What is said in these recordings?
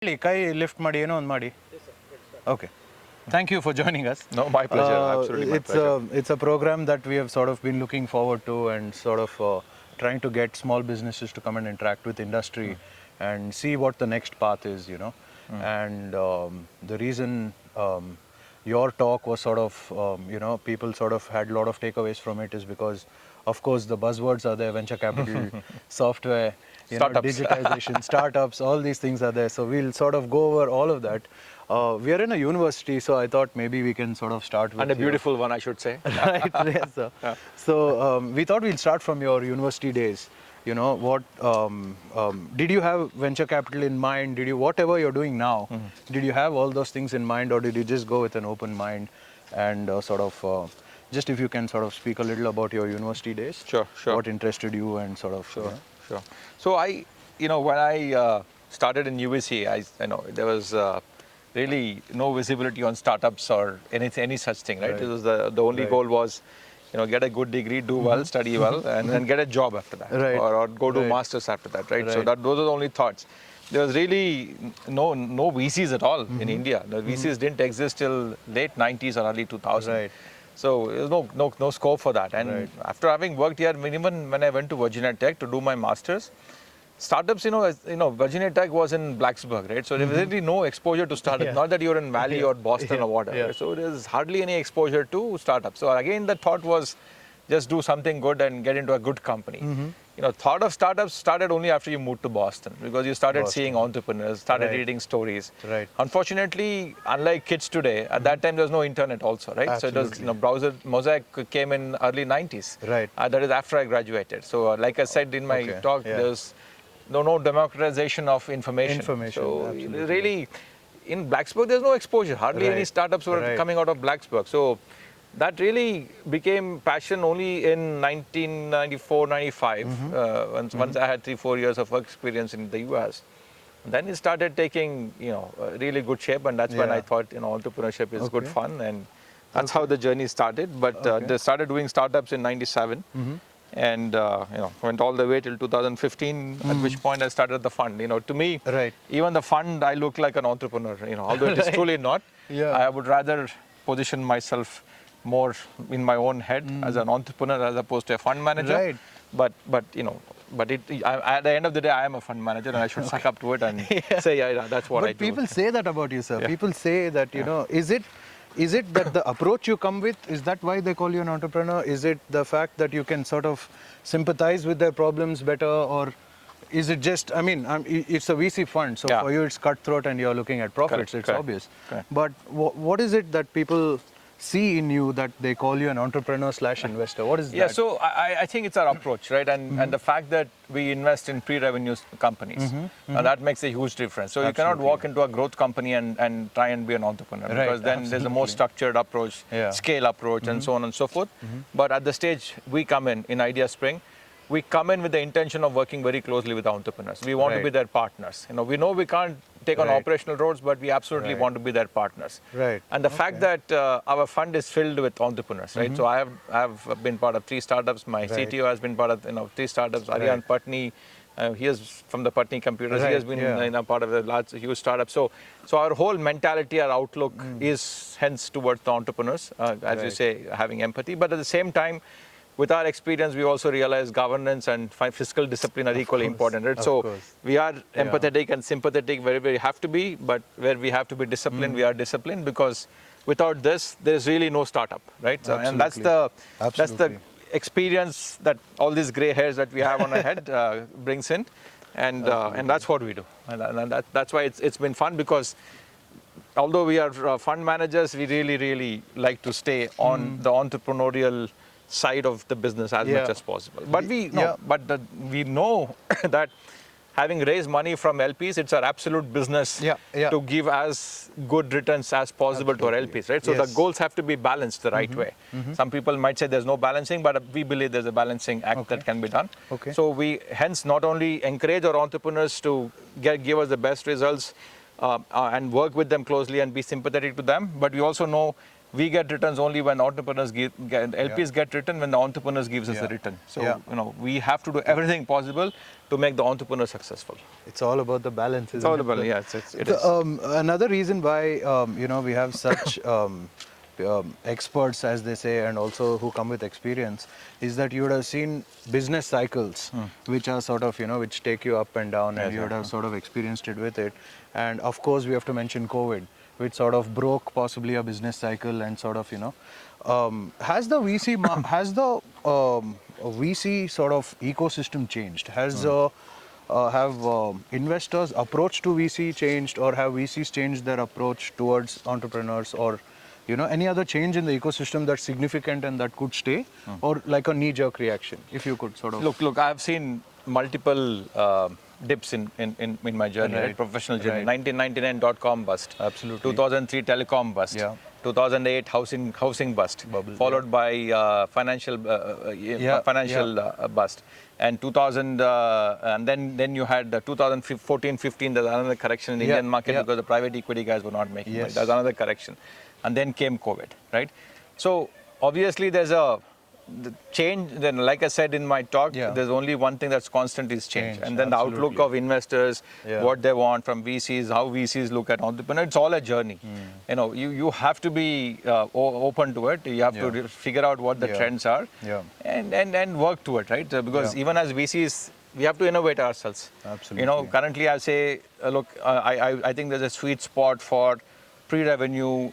Kai lift ಮಾಡಿ ಏನೋ ಒಂದು ಮಾಡಿ. Okay. Thank you for joining us. No, my pleasure. Absolutely my pleasure. It's a program that we have sort of been looking forward to and sort of trying to get small businesses to come and interact with industry and see what the next path is, you know. And the reason your talk was sort of, people sort of had a lot of takeaways from it is because, of course, the buzzwords are there, venture capital, software, digitization, startups, all these things are there. So we'll sort of go over all of that. We are in a university, so I thought maybe we can sort of start with... And a beautiful one, I should say. Right, yes, sir. So we thought we'll start from your university days. You know, what did you have venture capital in mind? Did you, whatever you're doing now, did you have all those things in mind, or did you just go with an open mind and sort of... just if you can sort of speak a little about your university days. Sure. What interested you and sort of... Sure. So when I started in UVC, I know there was really no visibility on startups or any such thing, right? It was the only goal was, get a good degree, do well, study well, and then get a job after that, or go do masters after that, right? So those are the only thoughts. There was really no VCs at all in India. The VCs didn't exist till late 90s or early 2000s. Right. So there was no scope for that. And after having worked here, even when I went to Virginia Tech to do my masters, startups, Virginia Tech was in Blacksburg, right? So there was really no exposure to startups. Not that you're in Valley or Boston or whatever. So there's hardly any exposure to startups. So again, the thought was just do something good and get into a good company. Thought of startups started only after you moved to Boston, because you started seeing entrepreneurs, started reading stories. Right. Unfortunately, unlike kids today, at that time there was no internet also, right? Absolutely. So it was, browser Mosaic came in early 90s. Right. That is after I graduated. So like I said in my talk, there's no democratization of information. So really, in Blacksburg, there's no exposure. Hardly any startups were coming out of Blacksburg. So that really became passion only in 1994-95, once I had 3-4 years of work experience in the US. And then it started taking, really good shape, and that's when I thought, entrepreneurship is good fun, and that's how the journey started. But they started doing startups in 97. And went all the way till 2015, at which point I started the fund. To me, even the fund, I look like an entrepreneur, although it is truly not. I would rather position myself more in my own head as an entrepreneur as opposed to a fund manager. But at the end of the day, I am a fund manager, and I should suck up to it and say, that's what I do. But people say that about you, sir. People say that, is it that the approach you come with, is that why they call you an entrepreneur? Is it the fact that you can sort of sympathize with their problems better, or is it just, it's a VC fund, so for you it's cutthroat and you're looking at profits, it's obvious. But what is it that people see in you that they call you an entrepreneur/investor? What is that? So I think it's our approach, right? And the fact that we invest in pre-revenue companies, that makes a huge difference. So you cannot walk into a growth company and try and be an entrepreneur, because then there's a more structured approach, scale approach, and so on and so forth. But at the stage we come in Ideaspring, we come in with the intention of working very closely with entrepreneurs. We want to be their partners. We know we can't take on operational roles, but we absolutely want to be their partners. And the fact that our fund is filled with entrepreneurs, right? So I have been part of 3 startups. My CTO has been part of 3 startups. Aryan Patni, he is from the Patni Computers. He has been part of a huge startup. So our whole mentality, our outlook is hence towards the entrepreneurs, as you say, having empathy. But at the same time, with our experience, we also realize governance and fiscal discipline are equally important, right? So we are empathetic and sympathetic where we have to be, but where we have to be disciplined, we are disciplined, because without this, there's really no startup, right? So, and that's the experience that all these gray hairs that we have on our head brings in, and that's what we do. And that's why it's been fun, because although we are fund managers, we really like to stay on the entrepreneurial side of the business as much as possible. But we know that having raised money from LPs, it's our absolute business to give as good returns as possible to our LPs, right? So the goals have to be balanced the right way. Some people might say there's no balancing, but we believe there's a balancing act that can be done. So we hence not only encourage our entrepreneurs to give us the best results and work with them closely and be sympathetic to them, but we also know we get returns only when entrepreneurs LPs get return when the entrepreneurs gives us the return. So we have to do everything possible to make the entrepreneur successful. It's all about the balance. It's all about it is. Another reason why we have such experts, as they say, and also who come with experience, is that you would have seen business cycles, which are sort of which take you up and down, and you would have sort of experienced it with it. And of course, we have to mention COVID, which sort of broke possibly a business cycle, and sort of has the VC sort of ecosystem changed? Have investors' approach to VC changed, or have VCs changed their approach towards entrepreneurs, or any other change in the ecosystem that's significant and that could stay, or like a knee-jerk reaction? If you could sort of look, I've seen multiple dips in my journey, right? Professional journey. 1999 bust. Absolutely. 2003 telecom bust. 2008 housing bust. Bubble, followed by financial bust. And 2000 and then you had 2014-15. There's another correction in the Indian market because the private equity guys were not making money. There's another correction, and then came COVID, right? So obviously there's the change. Then, like I said in my talk, there's only one thing that's constant is change. And then the outlook of investors, what they want from VCs, how VCs look at entrepreneurs. It's all a journey. You have to be open to it. You have to figure out what the trends are, and work to it, right? Because even as VCs, we have to innovate ourselves. Absolutely. Currently I say, look, I think there's a sweet spot for pre-revenue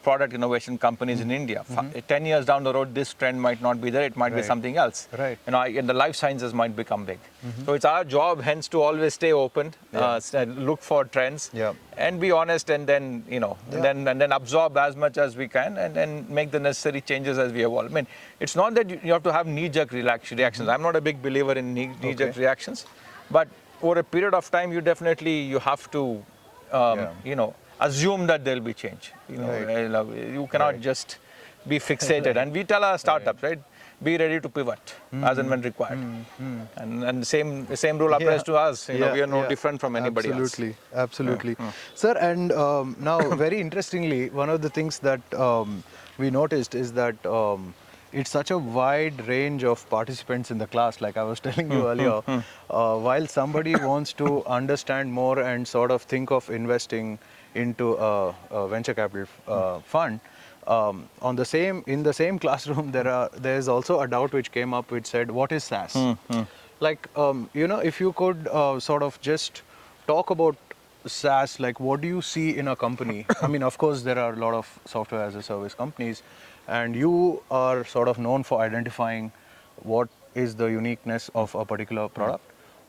product innovation companies in India. 10 years down the road, this trend might not be there. It might be something else. Right. And the life sciences might become big. So it's our job, hence, to always stay open, look for trends, and be honest, and then and then absorb as much as we can, and then make the necessary changes as we evolve. I mean, it's not that you have to have knee-jerk reactions. I'm not a big believer in knee-jerk reactions, but over a period of time, you have to assume that there will be change. You cannot just be fixated. And we tell our startups, right? Be ready to pivot as and when required. And the same rule applies to us. We are no different from anybody else. Absolutely. Sir, and now very interestingly, one of the things that we noticed is that it's such a wide range of participants in the class, like I was telling you earlier. While somebody wants to understand more and sort of think of investing into a venture capital fund, in the same classroom there's also a doubt which came up, which said, what is SaaS? Like if you could sort of just talk about SaaS, like what do you see in a company? I mean, of course there are a lot of software as a service companies, and you are sort of known for identifying what is the uniqueness of a particular product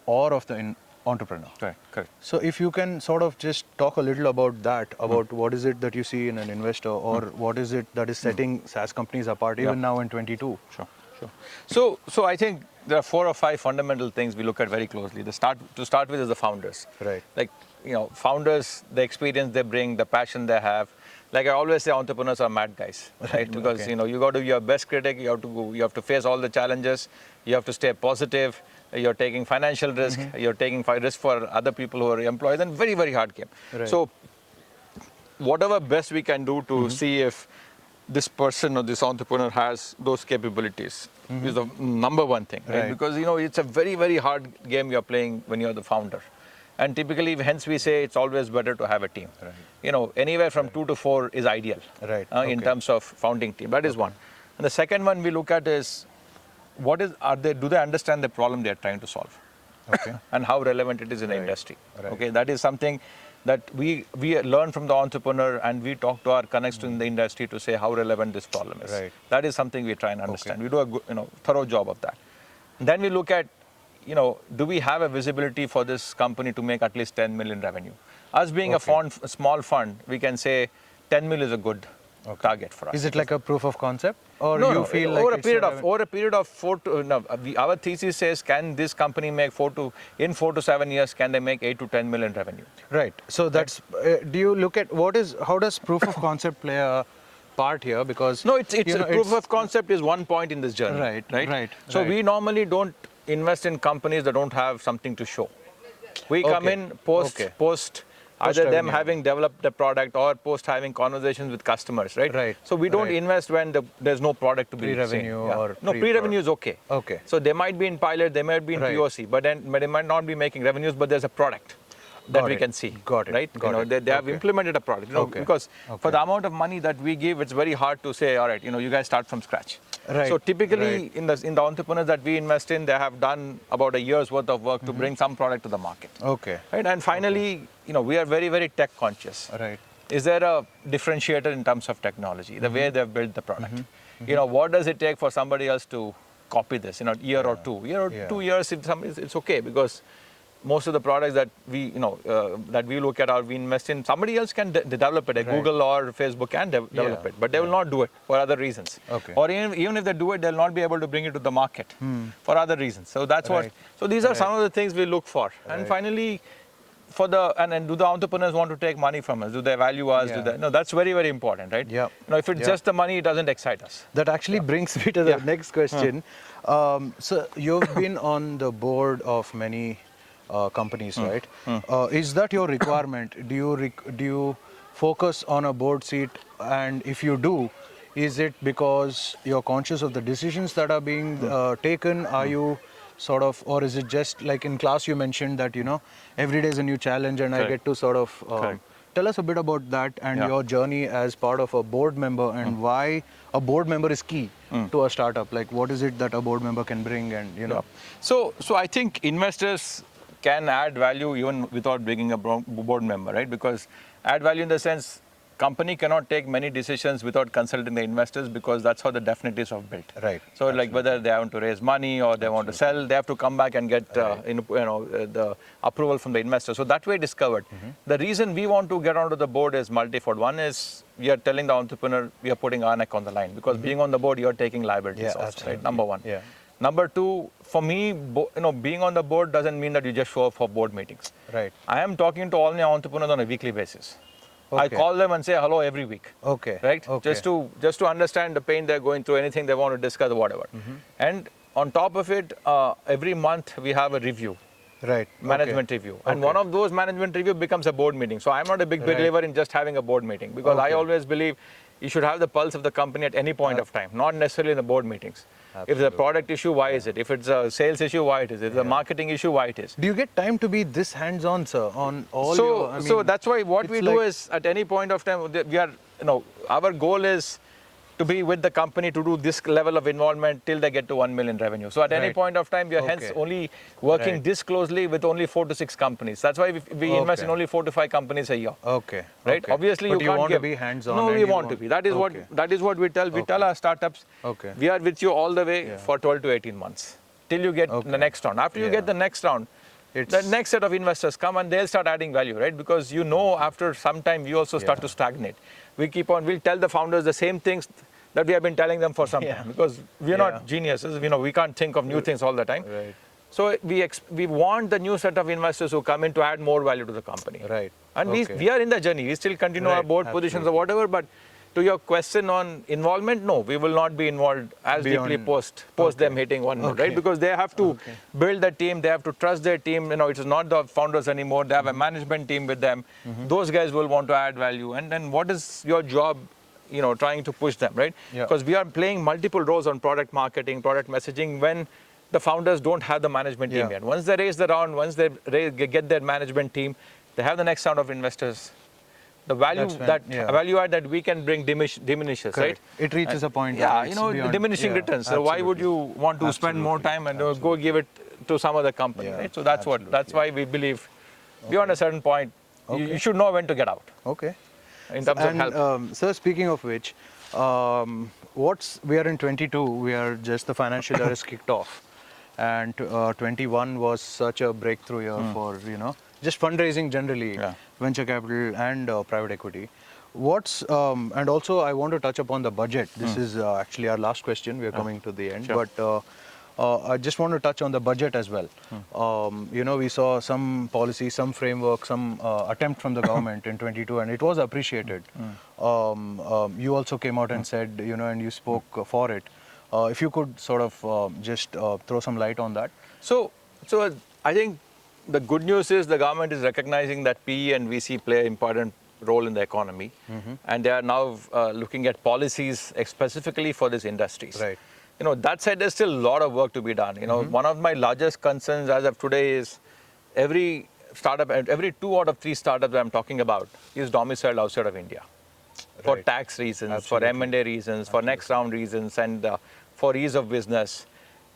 or of the entrepreneur. Correct. So if you can sort of just talk a little about that, about what is it that you see in an investor, or what is it that is setting SaaS companies apart even now in 22? Sure. So I think there are 4 or 5 fundamental things we look at very closely. To start with is the founders. Right. Like, founders, the experience they bring, the passion they have. Like I always say, entrepreneurs are mad guys, right? Because you got to be your best critic. You have to face all the challenges. You have to stay positive. You're taking financial risk. You're taking risk for other people who are employees, and very, very hard game. Right. So whatever best we can do to see if this person or this entrepreneur has those capabilities is the number one thing, right? Because it's a very, very hard game you're playing when you're the founder. And typically, hence we say it's always better to have a team. Anywhere from 2 to 4 is ideal in terms of founding team. That is one. And the second one we look at is, do they understand the problem they are trying to solve? And how relevant it is in the industry. That is something that we learn from the entrepreneur, and we talk to our connects in the industry to say how relevant this problem is. That is something we try and understand. We do a good, thorough job of that. And then we look at, do we have a visibility for this company to make at least 10 million revenue? Us being a small fund, we can say 10 million is a good target for us. Is it like a proof of concept, or no, you feel over like a period of 4 to our thesis says, can this company make 4 to 7 years, can they make 8 to 10 million revenue? Right. So that's do you look at how does proof of concept play a part here? Because proof of concept is one point in this journey. Right. So we normally don't invest in companies that don't have something to show. We come in post either them having developed the product or post having conversations with customers, right? Right. So we don't invest when there's no product to be Pre-revenue or no, pre-revenue is okay. Okay. So they might be in pilot, they might be in POC, but then they might not be making revenues, but there's a product that we can see. Got it. Right? They have implemented a product. Because for the amount of money that we give, it's very hard to say, all right, you guys start from scratch. Right. So typically in the entrepreneurs that we invest in, they have done about a year's worth of work to bring some product to the market. Okay. Right? And finally, we are very, very tech conscious. Right. Is there a differentiator in terms of technology, the way they've built the product? What does it take for somebody else to copy this, year or two? 2 years, it's okay, because most of the products that we, that we look at or we invest in, somebody else can develop it. Google or Facebook can develop it, but they will not do it for other reasons. Okay. Or even if they do it, they'll not be able to bring it to the market for other reasons. So that's what. So these are some of the things we look for. And finally, and do the entrepreneurs want to take money from us? Do they value us? No, that's very, very important, right? Yeah. If it's just the money, it doesn't excite us. That actually brings me to the next question. So you've been on the board of many companies, right? Is that your requirement? Do you focus on a board seat? And if you do, is it because you're conscious of the decisions that are being taken? Are you sort of, or is it just like in class you mentioned that, every day is a new challenge and I get to sort of, tell us a bit about that and your journey as part of a board member and why a board member is key to a startup. Like what is it that a board member can bring and, So I think investors can add value even without bringing a board member, right? Because add value in the sense, company cannot take many decisions without consulting the investors, because that's how the definitives are built. Right. So like whether they want to raise money or they want to sell, they have to come back and get the approval from the investor. So that way discovered. The reason we want to get onto the board is multifold. One is we are telling the entrepreneur we are putting our neck on the line, because being on the board, you're taking liabilities also, right? Number one. Yeah. Number two, for me, being on the board doesn't mean that you just show up for board meetings. Right. I am talking to all my entrepreneurs on a weekly basis. I call them and say hello every week. Okay. Right? Okay. Just to understand the pain they're going through, anything they want to discuss, whatever. And on top of it, every month we have a review. Right. Management review. And one of those management review becomes a board meeting. So I'm not a big believer in just having a board meeting, because I always believe you should have the pulse of the company at any point of time, not necessarily in the board meetings. Absolutely. If it's a product issue, why is it? If it's a sales issue, why it is? If it's a marketing issue, why it is? Do you get time to be this hands-on, sir, on all So that's why what we do is, at any point of time, we are, our goal is to be with the company to do this level of involvement till they get to 1 million revenue. So at any point of time, we are hence only working this closely with only 4 to 6 companies. That's why we invest in only 4 to 5 companies a year. Okay. Right? Okay. Obviously, but you can't want to be hands-on. No, we want to be. That is what we tell. We tell our startups, we are with you all the way for 12 to 18 months till you get the next round. After you get the next round, the next set of investors come and they'll start adding value, right? Because after some time, we also start to stagnate. We'll tell the founders the same things that we have been telling them for some time, because we are not geniuses. We can't think of new things all the time. Right. So we want the new set of investors who come in to add more value to the company. Right. And we are in the journey. We still continue our board positions or whatever, but to your question on involvement, no, we will not be involved as deeply post them hitting 1 million, right? Because they have to build the team, they have to trust their team. It is not the founders anymore. They have a management team with them. Those guys will want to add value. And then what is your job? Trying to push them, right? Because we are playing multiple roles on product marketing, product messaging, when the founders don't have the management team yet. Once they raise the round, once they get their management team, they have the next round of investors. The value value add that we can bring diminishes, correct. Right? It reaches a point. Diminishing returns. So why would you want to spend more time and go give it to some other company, right? So that's why we believe beyond a certain point, you should know when to get out. Okay. In terms of help. So speaking of which, we are in 22, we are just the financial year is kicked off, and 21 was such a breakthrough year for just fundraising generally, venture capital and private equity. And also I want to touch upon the budget. This is actually our last question. We are coming to the end, but I just want to touch on the budget as well. We saw some policy, some framework, some attempt from the government in 22, and it was appreciated. You also came out and said, and you spoke for it. If you could sort of just throw some light on that. So I think the good news is the government is recognizing that PE and VC play an important role in the economy, and they are now looking at policies specifically for these industries. Right. That said, there's still a lot of work to be done. One of my largest concerns as of today is every startup, every 2 out of 3 startups that I'm talking about is domiciled outside of India. For tax reasons, for M&A reasons, for next round reasons, and for ease of business.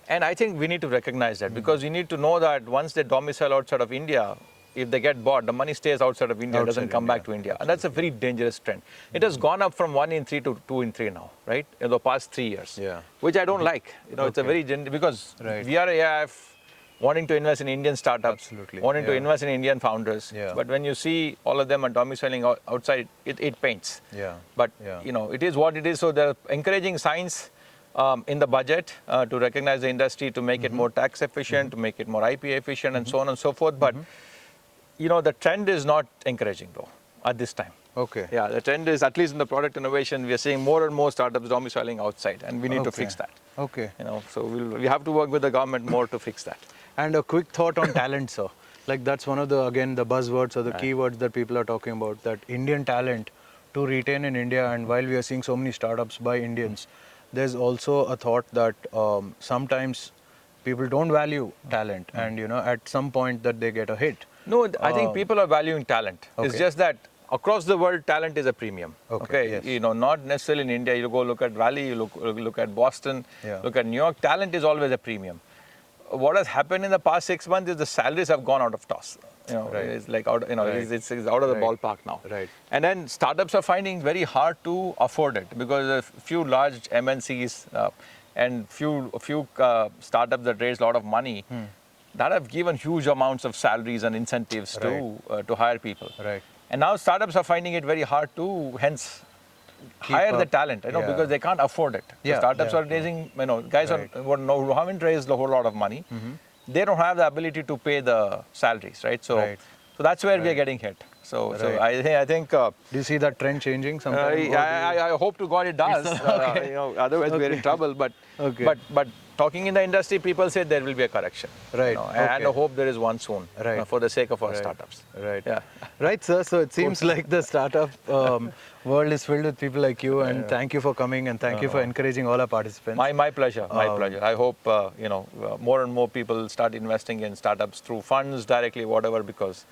And I think we need to recognize that because you need to know that once they domicile outside of India, if they get bought, the money stays outside of India, doesn't come back to India. And that's a very dangerous trend. It has gone up from 1 in 3 to 2 in 3 now, right? In the past 3 years, which I don't like. It's a very, because we are AIF wanting to invest in Indian startups, wanting to invest in Indian founders. But when you see all of them are domiciling outside, it paints. But, it is what it is. So they're encouraging science in the budget to recognize the industry, to make it more tax efficient, to make it more IP efficient, and so on and so forth. But the trend is not encouraging though at this time. Yeah, the trend is, at least in the product innovation, we are seeing more and more startups domiciling outside, and we need to fix that. So we have to work with the government more to fix that. And a quick thought on talent, sir. Like that's one of the, again, the buzzwords or the keywords that people are talking about, that Indian talent to retain in India. And while we are seeing so many startups by Indians, there's also a thought that sometimes people don't value talent, and at some point that they get a hit. No, I think people are valuing talent. It's just that across the world, talent is a premium. Not necessarily in India. You go look at Raleigh, you look at Boston, look at New York. Talent is always a premium. What has happened in the past 6 months is the salaries have gone out of toss. It's like out, it's out of the ballpark now. And then startups are finding very hard to afford it because a few large MNCs and few startups that raise a lot of money that have given huge amounts of salaries and incentives to hire people. And now startups are finding it very hard to hence hire the talent, because they can't afford it. So startups are raising, guys who haven't raised a whole lot of money. They don't have the ability to pay the salaries, right? So that's where we are getting hit. So I think. Do you see that trend changing sometime? I hope to God it does. Otherwise we are in trouble. But talking in the industry, people say there will be a correction. And I hope there is one soon. For the sake of our startups. Right, sir. So it seems like the startup world is filled with people like you, and thank you for coming, and thank you for encouraging all our participants. My pleasure. My pleasure. I hope more and more people start investing in startups through funds directly, whatever, because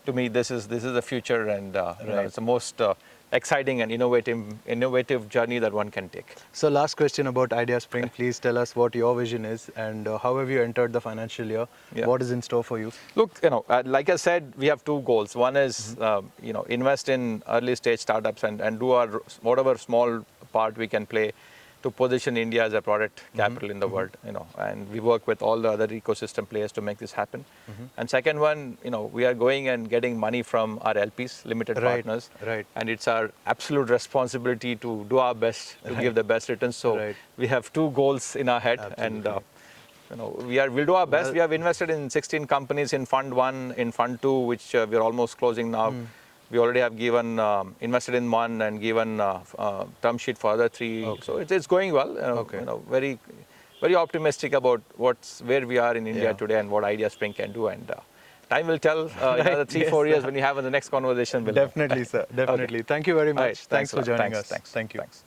to me this is the future, and it's the most exciting and innovative journey that one can take. So last question about Ideaspring. Please tell us what your vision is, and how have you entered the financial year? What is in store for you? Look, like I said, we have 2 goals. One is invest in early stage startups and do our whatever small part we can play to position India as a product capital in the world, and we work with all the other ecosystem players to make this happen. And second one, we are going and getting money from our LPs, limited partners, and it's our absolute responsibility to do our best to give the best returns. So we have 2 goals in our head, and we'll do our best. We have invested in 16 companies in Fund 1, in Fund 2, which we're almost closing now. We already have given invested in 1 and given term sheet for other 3. So it's going well. Very, very optimistic about where we are in India today and what Ideaspring can do. And time will tell. Another 3-4 years when we have the next conversation. Definitely, sir. Definitely. Thank you very much. Thanks for joining us. Thanks. Thank you. Thanks.